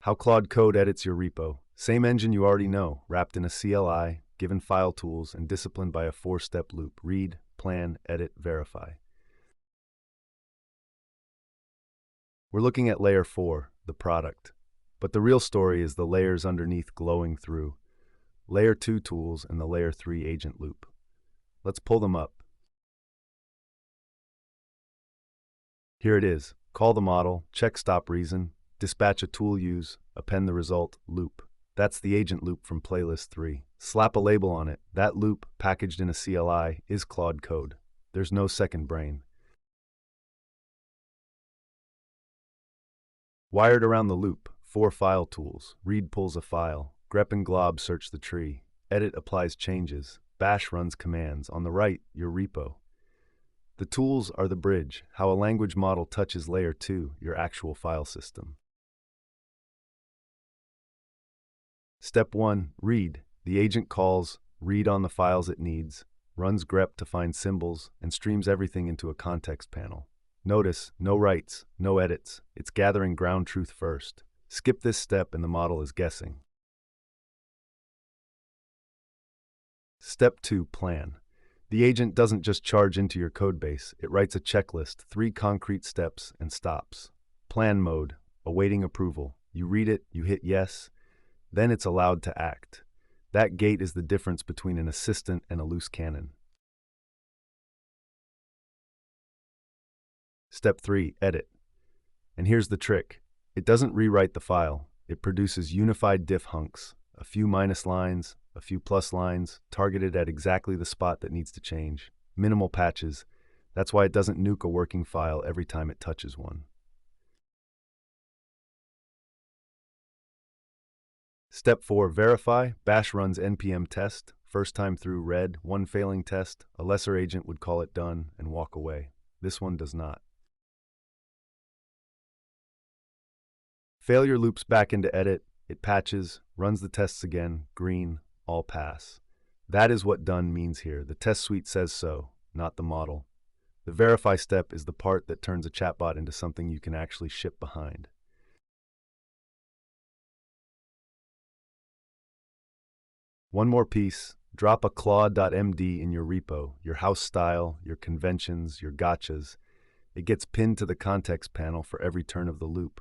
How Claude Code edits your repo. Same engine you already know, wrapped in a CLI, given file tools, and disciplined by a 4-step loop. Read, plan, edit, verify. We're looking at layer 4, the product. But the real story is the layers underneath glowing through. Layer 2 tools and the layer 3 agent loop. Let's pull them up. Here it is. Call the model, check stop reason, dispatch a tool use, append the result, loop. That's the agent loop from playlist 3. Slap a label on it. That loop, packaged in a CLI, is Claude Code. There's no second brain. Wired around the loop, 4 file tools. Read pulls a file. Grep and Glob search the tree. Edit applies changes. Bash runs commands. On the right, your repo. The tools are the bridge, how a language model touches layer 2, your actual file system. Step 1, read. The agent calls, read on the files it needs, runs grep to find symbols, and streams everything into a context panel. Notice, no writes, no edits. It's gathering ground truth first. Skip this step and the model is guessing. Step 2, plan. The agent doesn't just charge into your codebase, it writes a checklist, 3 concrete steps, and stops. Plan mode, awaiting approval. You read it, you hit yes, then it's allowed to act. That gate is the difference between an assistant and a loose cannon. Step 3, edit. And here's the trick. It doesn't rewrite the file. It produces unified diff hunks, a few minus lines, a few plus lines, targeted at exactly the spot that needs to change. Minimal patches. That's why it doesn't nuke a working file every time it touches one. Step 4, verify. Bash runs npm test. First time through read, 1 failing test. A lesser agent would call it done and walk away. This one does not. Failure loops back into edit. It patches, runs the tests again, green, all pass. That is what done means here. The test suite says so, not the model. The verify step is the part that turns a chatbot into something you can actually ship behind. One more piece, drop a claude.md in your repo, your house style, your conventions, your gotchas. It gets pinned to the context panel for every turn of the loop.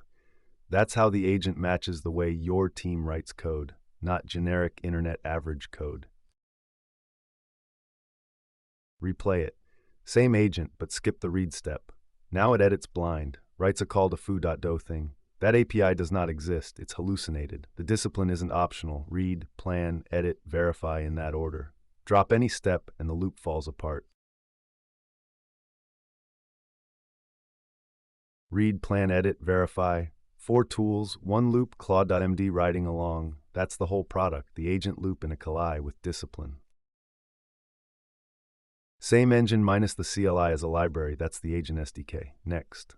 That's how the agent matches the way your team writes code, not generic internet average code. Replay it. Same agent, but skip the read step. Now it edits blind, writes a call to foo.do thing. That API does not exist, it's hallucinated. The discipline isn't optional. Read, plan, edit, verify in that order. Drop any step and the loop falls apart. Read, plan, edit, verify. 4 tools, 1 loop, claude.md riding along. That's the whole product, the agent loop in a CLI with discipline. Same engine minus the CLI as a library, that's the agent SDK. Next.